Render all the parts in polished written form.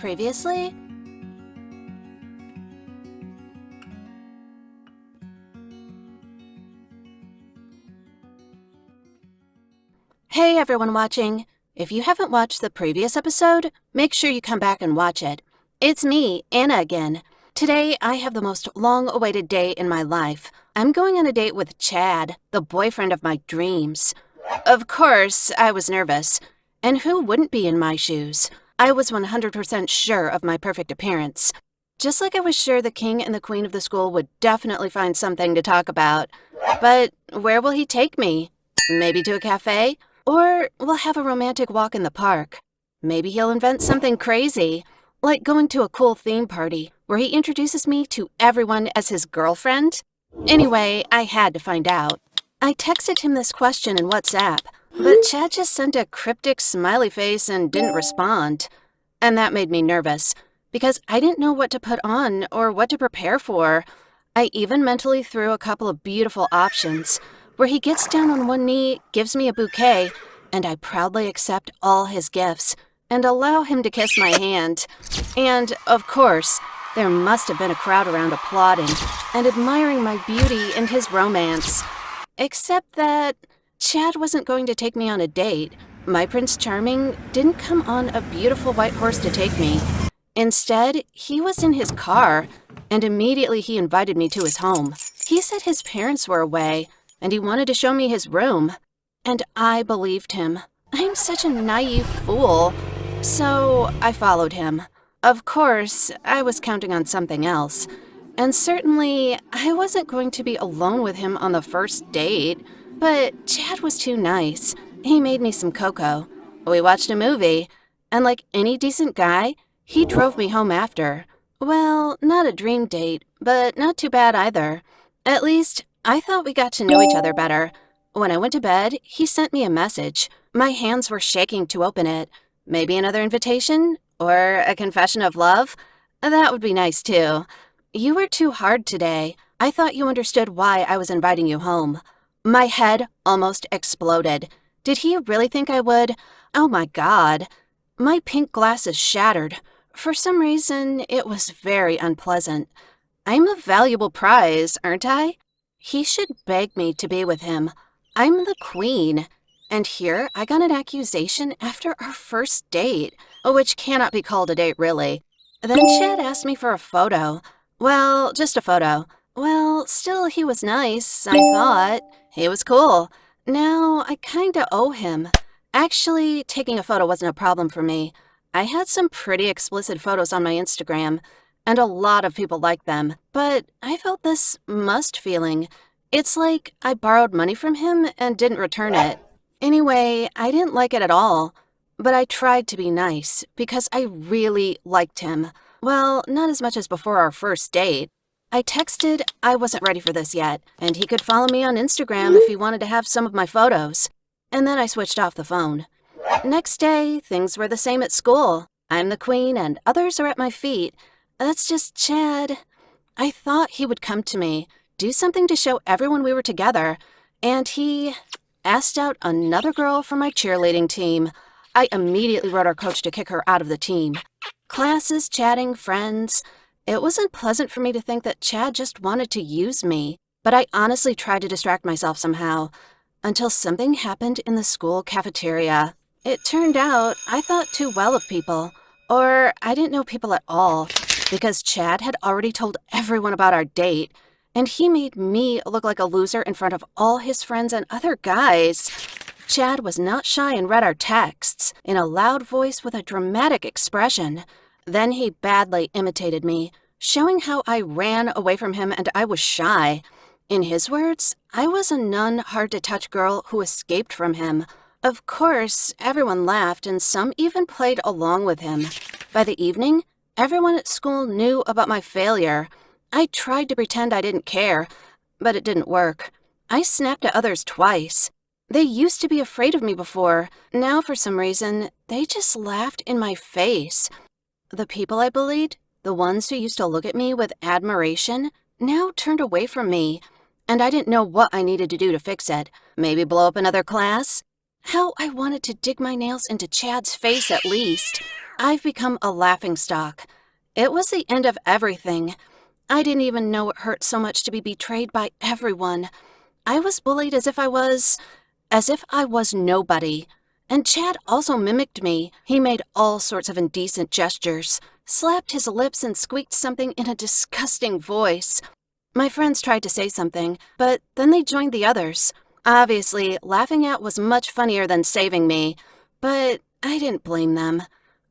previously? Hey everyone watching! If you haven't watched the previous episode, make sure you come back and watch it. It's me, Anna again. Today I have the most long-awaited day in my life. I'm going on a date with Chad, the boyfriend of my dreams. Of course, I was nervous. And who wouldn't be in my shoes? I was 100% sure of my perfect appearance. Just like I was sure the king and the queen of the school would definitely find something to talk about. But where will he take me? Maybe to a cafe? Or we'll have a romantic walk in the park. Maybe he'll invent something crazy, like going to a cool theme party where he introduces me to everyone as his girlfriend. Anyway, I had to find out. I texted him this question in WhatsApp, but Chad just sent a cryptic smiley face and didn't respond. And that made me nervous, because I didn't know what to put on or what to prepare for. I even mentally threw a couple of beautiful options, where he gets down on one knee, gives me a bouquet, and I proudly accept all his gifts and allow him to kiss my hand. And, of course, there must have been a crowd around applauding and admiring my beauty and his romance. Except that Chad wasn't going to take me on a date. My Prince Charming didn't come on a beautiful white horse to take me. Instead, he was in his car, and immediately he invited me to his home. He said his parents were away, and he wanted to show me his room. And I believed him. I'm such a naive fool. So I followed him. Of course, I was counting on something else. And certainly, I wasn't going to be alone with him on the first date. But Chad was too nice. He made me some cocoa. We watched a movie. And like any decent guy, he drove me home after. Well, not a dream date, but not too bad either. At least, I thought we got to know each other better. When I went to bed, he sent me a message. My hands were shaking to open it. Maybe another invitation? Or a confession of love? That would be nice too. You were too hard today. I thought you understood why I was inviting you home. My head almost exploded. Did he really think I would? Oh my God. My pink glasses shattered. For some reason, it was very unpleasant. I'm a valuable prize, aren't I? He should beg me to be with him. I'm the queen. And here I got an accusation after our first date, which cannot be called a date really. Then Chad asked me for a photo. Well, just a photo. Well, still he was nice, I thought. He was cool. Now I kinda owe him. Actually, taking a photo wasn't a problem for me. I had some pretty explicit photos on my Instagram, and a lot of people liked them, but I felt this must feeling. It's like I borrowed money from him and didn't return it. Anyway, I didn't like it at all, but I tried to be nice because I really liked him. Well, not as much as before our first date. I texted I wasn't ready for this yet, and he could follow me on Instagram if he wanted to have some of my photos. And then I switched off the phone. Next day, things were the same at school. I'm the queen and others are at my feet. That's just Chad. I thought he would come to me, do something to show everyone we were together, and he asked out another girl from my cheerleading team. I immediately wrote our coach to kick her out of the team. Classes, chatting, friends. It wasn't pleasant for me to think that Chad just wanted to use me, but I honestly tried to distract myself somehow, until something happened in the school cafeteria. It turned out I thought too well of people, or I didn't know people at all, because Chad had already told everyone about our date, and he made me look like a loser in front of all his friends and other guys. Chad was not shy and read our texts in a loud voice with a dramatic expression. Then he badly imitated me, showing how I ran away from him and I was shy. In his words, I was a nun, hard-to-touch girl who escaped from him. Of course, everyone laughed and some even played along with him. By the evening, everyone at school knew about my failure. I tried to pretend I didn't care, but it didn't work. I snapped at others twice. They used to be afraid of me before. Now, for some reason, they just laughed in my face. The people I bullied, the ones who used to look at me with admiration, now turned away from me. And I didn't know what I needed to do to fix it. Maybe blow up another class? How I wanted to dig my nails into Chad's face at least. I've become a laughingstock. It was the end of everything. I didn't even know it hurt so much to be betrayed by everyone. I was bullied as if I was nobody. And Chad also mimicked me. He made all sorts of indecent gestures, slapped his lips and squeaked something in a disgusting voice. My friends tried to say something, but then they joined the others. Obviously, laughing at was much funnier than saving me, but I didn't blame them.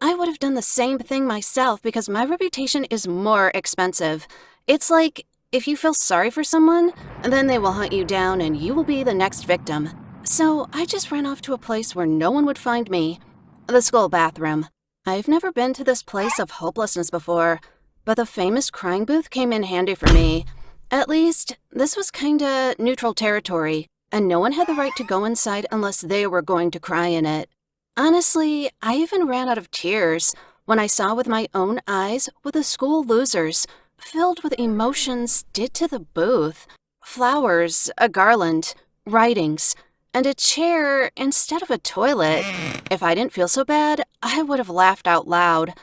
I would have done the same thing myself because my reputation is more expensive. It's like, if you feel sorry for someone, then they will hunt you down and you will be the next victim. So I just ran off to a place where no one would find me. The school bathroom. I've never been to this place of hopelessness before, but the famous crying booth came in handy for me. At least, this was kinda neutral territory, and no one had the right to go inside unless they were going to cry in it. Honestly, I even ran out of tears when I saw with my own eyes what the school losers, filled with emotions, did to the booth. Flowers, a garland, writings, and a chair instead of a toilet. If I didn't feel so bad, I would have laughed out loud.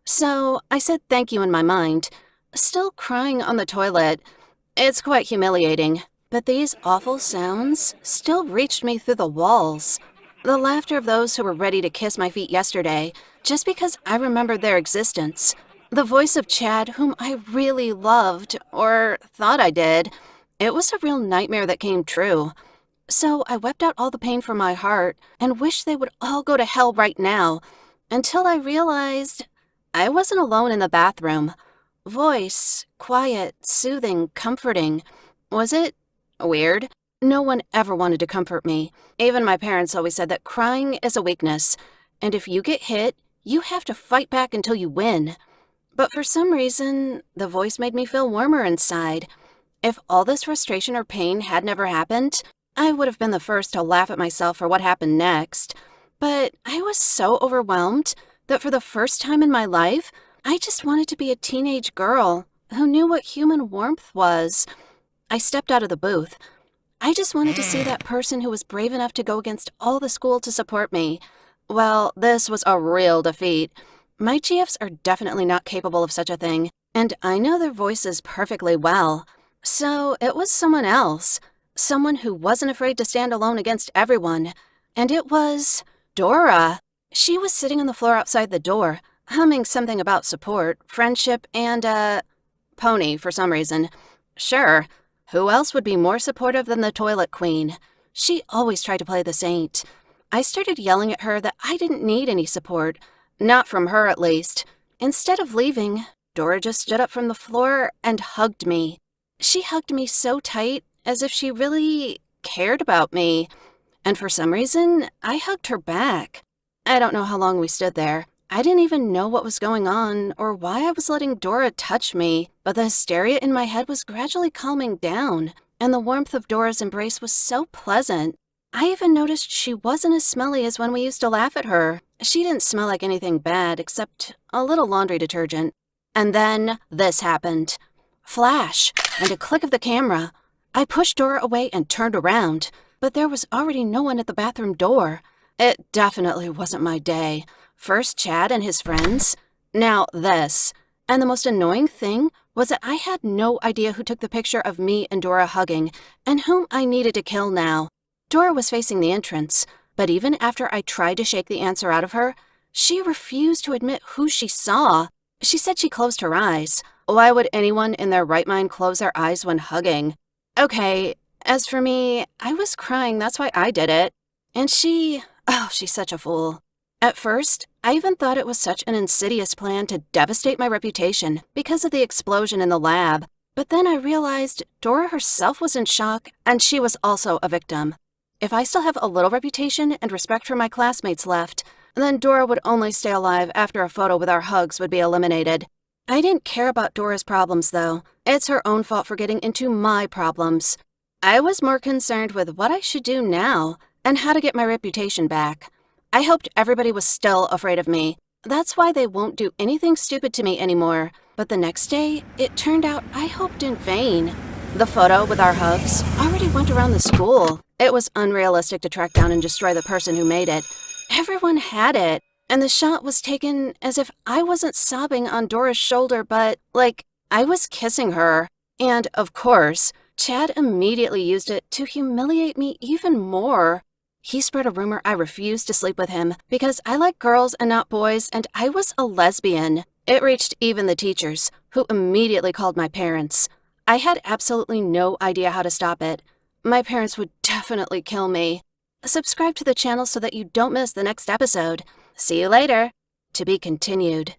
So I said thank you in my mind, still crying on the toilet. It's quite humiliating, but these awful sounds still reached me through the walls. The laughter of those who were ready to kiss my feet yesterday, just because I remembered their existence. The voice of Chad, whom I really loved, or thought I did. It was a real nightmare that came true. So I wept out all the pain from my heart and wished they would all go to hell right now, until I realized I wasn't alone in the bathroom. Voice, quiet, soothing, comforting. Was it weird? No one ever wanted to comfort me. Even my parents always said that crying is a weakness, and if you get hit, you have to fight back until you win. But for some reason, the voice made me feel warmer inside. If all this frustration or pain had never happened, I would have been the first to laugh at myself for what happened next. But I was so overwhelmed that for the first time in my life, I just wanted to be a teenage girl who knew what human warmth was. I stepped out of the booth. I just wanted to see that person who was brave enough to go against all the school to support me. Well, this was a real defeat. My GFs are definitely not capable of such a thing, and I know their voices perfectly well. So it was someone else. Someone who wasn't afraid to stand alone against everyone. And it was Dora. She was sitting on the floor outside the door, humming something about support, friendship, and, pony for some reason. Sure, who else would be more supportive than the toilet queen? She always tried to play the saint. I started yelling at her that I didn't need any support. Not from her, at least. Instead of leaving, Dora just stood up from the floor and hugged me. She hugged me so tight, as if she really cared about me. And for some reason, I hugged her back. I don't know how long we stood there. I didn't even know what was going on or why I was letting Dora touch me, but the hysteria in my head was gradually calming down, and the warmth of Dora's embrace was so pleasant. I even noticed she wasn't as smelly as when we used to laugh at her. She didn't smell like anything bad except a little laundry detergent. And then this happened. Flash, and a click of the camera. I pushed Dora away and turned around, but there was already no one at the bathroom door. It definitely wasn't my day. First Chad and his friends, now this. And the most annoying thing was that I had no idea who took the picture of me and Dora hugging, and whom I needed to kill now. Dora was facing the entrance, but even after I tried to shake the answer out of her, she refused to admit who she saw. She said she closed her eyes. Why would anyone in their right mind close their eyes when hugging? Okay, as for me, I was crying, that's why I did it. And she's such a fool. At first, I even thought it was such an insidious plan to devastate my reputation because of the explosion in the lab. But then I realized Dora herself was in shock, and she was also a victim. If I still have a little reputation and respect for my classmates left, then Dora would only stay alive after a photo with our hugs would be eliminated. I didn't care about Dora's problems, though. It's her own fault for getting into my problems. I was more concerned with what I should do now and how to get my reputation back. I hoped everybody was still afraid of me. That's why they won't do anything stupid to me anymore. But the next day, it turned out I hoped in vain. The photo with our hugs already went around the school. It was unrealistic to track down and destroy the person who made it. Everyone had it, and the shot was taken as if I wasn't sobbing on Dora's shoulder, but, like, I was kissing her. And, of course, Chad immediately used it to humiliate me even more. He spread a rumor I refused to sleep with him because I like girls and not boys, and I was a lesbian. It reached even the teachers, who immediately called my parents. I had absolutely no idea how to stop it. My parents would definitely kill me. Subscribe to the channel so that you don't miss the next episode. See you later. To be continued.